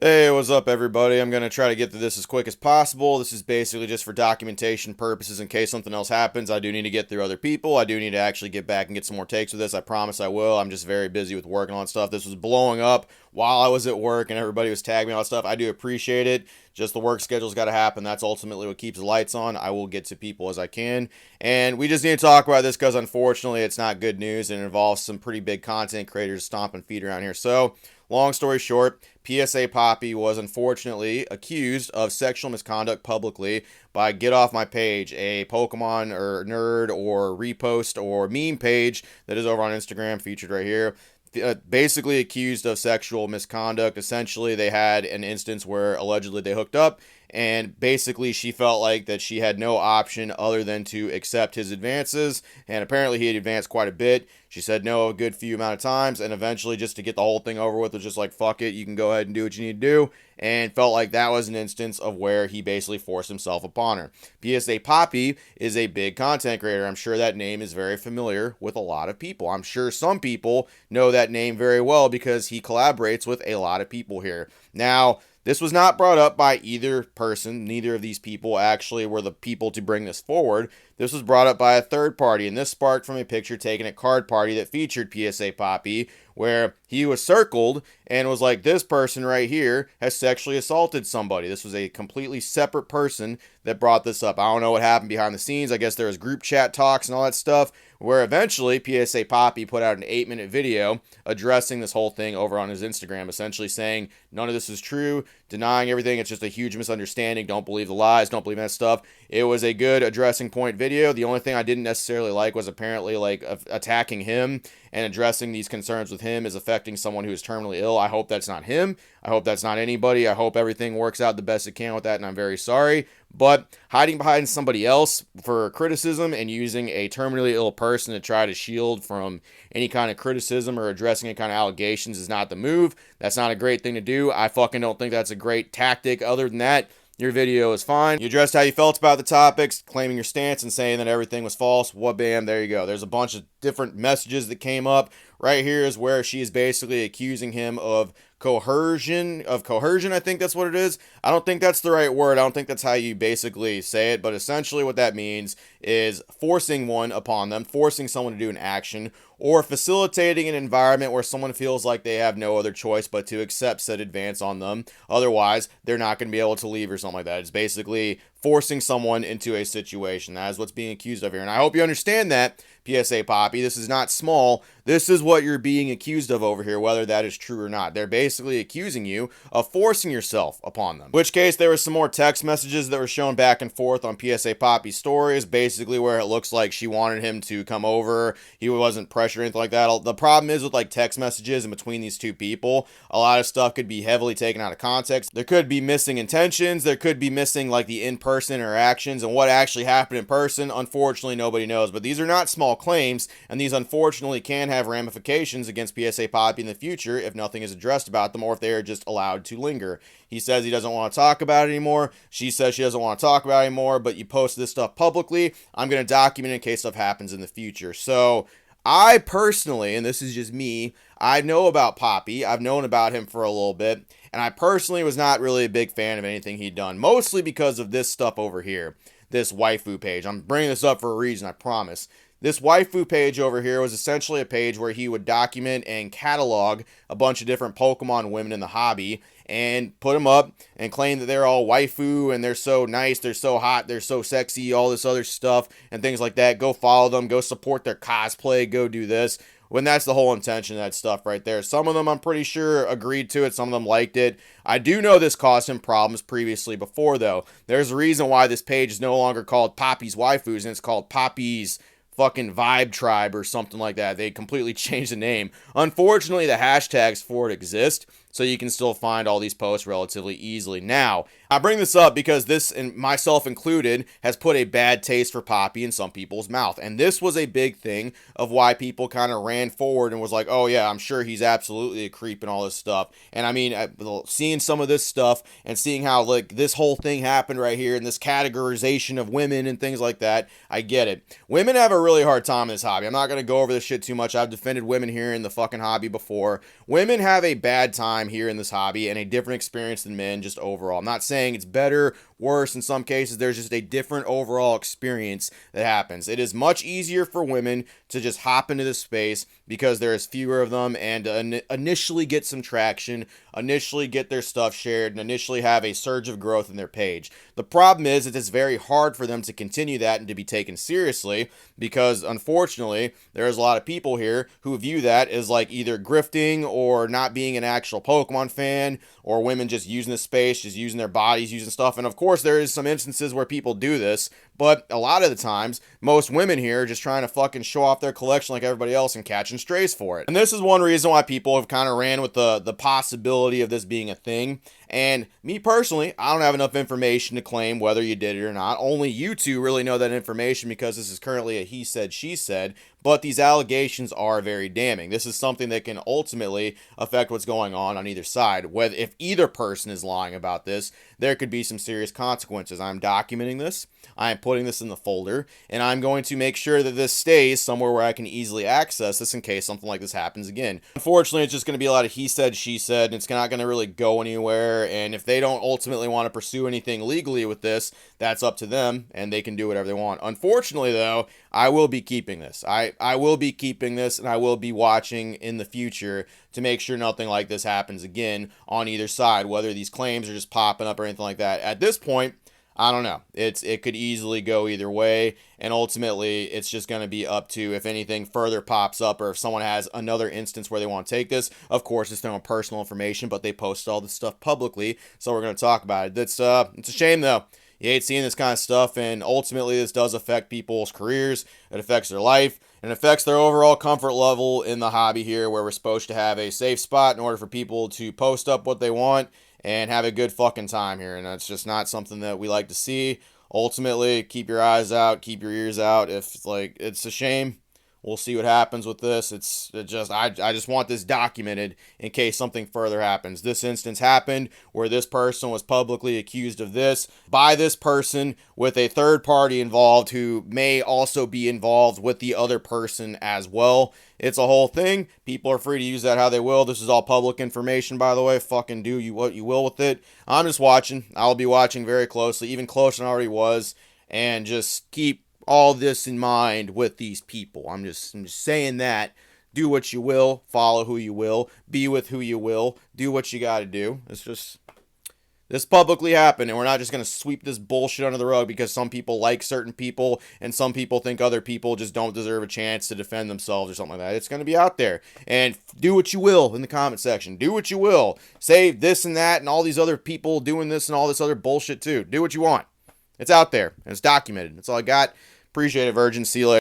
Hey, what's up, everybody? I'm going to try to get through this as quick as possible. This is basically just for documentation purposes in case something else happens. I do need to get through other people. I do need to actually get back and get some more takes with this. I promise I will. I'm just very busy with working on stuff. This was blowing up while I was at work and everybody was tagging me on stuff. I do appreciate it. Just the work schedule's got to happen. That's ultimately what keeps the lights on. I will get to people as I can. And we just need to talk about this because unfortunately it's not good news and it involves some pretty big content creators stomping feet around here. So, long story short, PSA Poppy was unfortunately accused of sexual misconduct publicly by Get Off My Page, a Pokemon or nerd or repost or meme page that is over on Instagram, featured right here. Basically accused of sexual misconduct. Essentially, they had an instance where allegedly they hooked up, and basically she felt like that she had no option other than to accept his advances, and apparently he had advanced quite a bit. She said no a good few amount of times, and eventually, just to get the whole thing over with, was just like, fuck it, you can go ahead and do what you need to do, and felt like that was an instance of where he basically forced himself upon her. PSA Poppy is a big content creator. I'm sure that name is very familiar with a lot of people. I'm sure some people know that name very well because he collaborates with a lot of people here. Now, this was not brought up by either person. Neither of these people actually were the people to bring this forward. This was brought up by a third party, and this sparked from a picture taken at Card Party that featured PSA Poppy, where he was circled and was like, this person right here has sexually assaulted somebody. This was a completely separate person that brought this up. I don't know what happened behind the scenes. I guess there was group chat talks and all that stuff, where eventually PSA Poppy put out an 8-minute video addressing this whole thing over on his Instagram, essentially saying none of this is true, denying everything. It's just a huge misunderstanding. Don't believe the lies. Don't believe that stuff. It was a good addressing point video. The only thing I didn't necessarily like was apparently like attacking him and addressing these concerns with him is affecting someone who is terminally ill. I hope that's not him. I hope that's not anybody. I hope everything works out the best it can with that, and I'm very sorry. But hiding behind somebody else for criticism and using a terminally ill person to try to shield from any kind of criticism or addressing any kind of allegations is not the move. That's not a great thing to do. I fucking don't think that's a great tactic. Other than that, your video is fine. You addressed how you felt about the topics, claiming your stance and saying that everything was false. What bam, there you go. There's a bunch of different messages that came up. Right here is where she is basically accusing him of coercion, I think that's what it is. I don't think that's the right word. I don't think that's how you basically say it, but essentially what that means is forcing one upon them, forcing someone to do an action, or facilitating an environment where someone feels like they have no other choice but to accept said advance on them. Otherwise, they're not going to be able to leave or something like that. It's basically forcing someone into a situation. That is what's being accused of here. And I hope you understand that, PSA Poppy. This is not small. This is what you're being accused of over here, whether that is true or not. They're basically accusing you of forcing yourself upon them. In which case, there were some more text messages that were shown back and forth on PSA Poppy's stories, basically where it looks like she wanted him to come over. He wasn't pressured or anything like that. The problem is with like text messages in between these two people, a lot of stuff could be heavily taken out of context. There could be missing intentions. There could be missing like the in-person interactions, and what actually happened in person, unfortunately, nobody knows. But these are not small claims, and these unfortunately can have ramifications against PSA Poppy in the future if nothing is addressed about them or if they are just allowed to linger. He says he doesn't want to talk about it anymore. She says she doesn't want to talk about it anymore, but you post this stuff publicly. I'm going to document it in case stuff happens in the future. So I personally, and this is just me, I know about Poppy. I've known about him for a little bit, and I personally was not really a big fan of anything he'd done, mostly because of this stuff over here, this waifu page. I'm bringing this up for a reason, I promise. This waifu page over here was essentially a page where he would document and catalog a bunch of different Pokemon women in the hobby and put them up and claim that they're all waifu and they're so nice, they're so hot, they're so sexy, all this other stuff and things like that. Go follow them, go support their cosplay, go do this. When that's the whole intention of that stuff right there. Some of them I'm pretty sure agreed to it. Some of them liked it. I do know this caused him problems previously before though. There's a reason why this page is no longer called Poppy's Waifus and it's called Poppy's fucking Vibe Tribe or something like that. They completely changed the name. Unfortunately, the hashtags for it exist, so you can still find all these posts relatively easily. Now, I bring this up because this, and myself included, has put a bad taste for Poppy in some people's mouth. And this was a big thing of why people kind of ran forward and was like, oh yeah, I'm sure he's absolutely a creep and all this stuff. And I mean, seeing some of this stuff and seeing how like this whole thing happened right here and this categorization of women and things like that, I get it. Women have a really hard time in this hobby. I'm not going to go over this shit too much. I've defended women here in the fucking hobby before. Women have a bad time time here in this hobby and a different experience than men just overall. I'm not saying it's better, worse in some cases. There's just a different overall experience that happens. It is much easier for women to just hop into this space because there is fewer of them and initially get some traction, initially get their stuff shared, and initially have a surge of growth in their page. The problem is that it's very hard for them to continue that and to be taken seriously because, unfortunately, there's a lot of people here who view that as like either grifting or not being an actual Pokemon fan, or women just using the space, just using their bodies, using stuff. And of course, there is some instances where people do this, but a lot of the times, most women here are just trying to fucking show off their collection like everybody else and catching strays for it. And this is one reason why people have kind of ran with the possibility of this being a thing. And me personally, I don't have enough information to claim whether you did it or not. Only you two really know that information because this is currently a he said, she said. But these allegations are very damning. This is something that can ultimately affect what's going on either side. Whether if either person is lying about this, there could be some serious consequences. I'm documenting this. I am putting this in the folder, and I'm going to make sure that this stays somewhere where I can easily access this in case something like this happens again. Unfortunately, it's just going to be a lot of he said, she said, and it's not going to really go anywhere. And if they don't ultimately want to pursue anything legally with this, that's up to them, and they can do whatever they want. Unfortunately, though, I will be keeping this. I will be keeping this, and I will be watching in the future to make sure nothing like this happens again on either side, whether these claims are just popping up or anything like that. At this point, I don't know. It could easily go either way, and ultimately, it's just going to be up to if anything further pops up or if someone has another instance where they want to take this. Of course, it's their own personal information, but they post all this stuff publicly, so we're going to talk about it. It's a shame, though. You hate seeing this kind of stuff, and ultimately, this does affect people's careers. It affects their life, and it affects their overall comfort level in the hobby here, where we're supposed to have a safe spot in order for people to post up what they want and have a good fucking time here. And that's just not something that we like to see. Ultimately, keep your eyes out, keep your ears out. If it's a shame, we'll see what happens with this. I just want this documented in case something further happens. This instance happened where this person was publicly accused of this by this person with a third party involved who may also be involved with the other person as well. It's a whole thing. People are free to use that how they will. This is all public information, by the way. Fucking do you what you will with it. I'm just watching. I'll be watching very closely, even closer than I already was, and just keep all this in mind with these people. I'm just saying that. Do what you will, follow who you will, be with who you will, do what you got to do. This publicly happened, and we're not just going to sweep this bullshit under the rug because some people like certain people and some people think other people just don't deserve a chance to defend themselves or something like that. It's going to be out there, and do what you will in the comment section. Do what you will. Say this and that and all these other people doing this and all this other bullshit too. Do what you want. It's out there, and it's documented. That's all I got. Appreciate it, Virgin. See you later.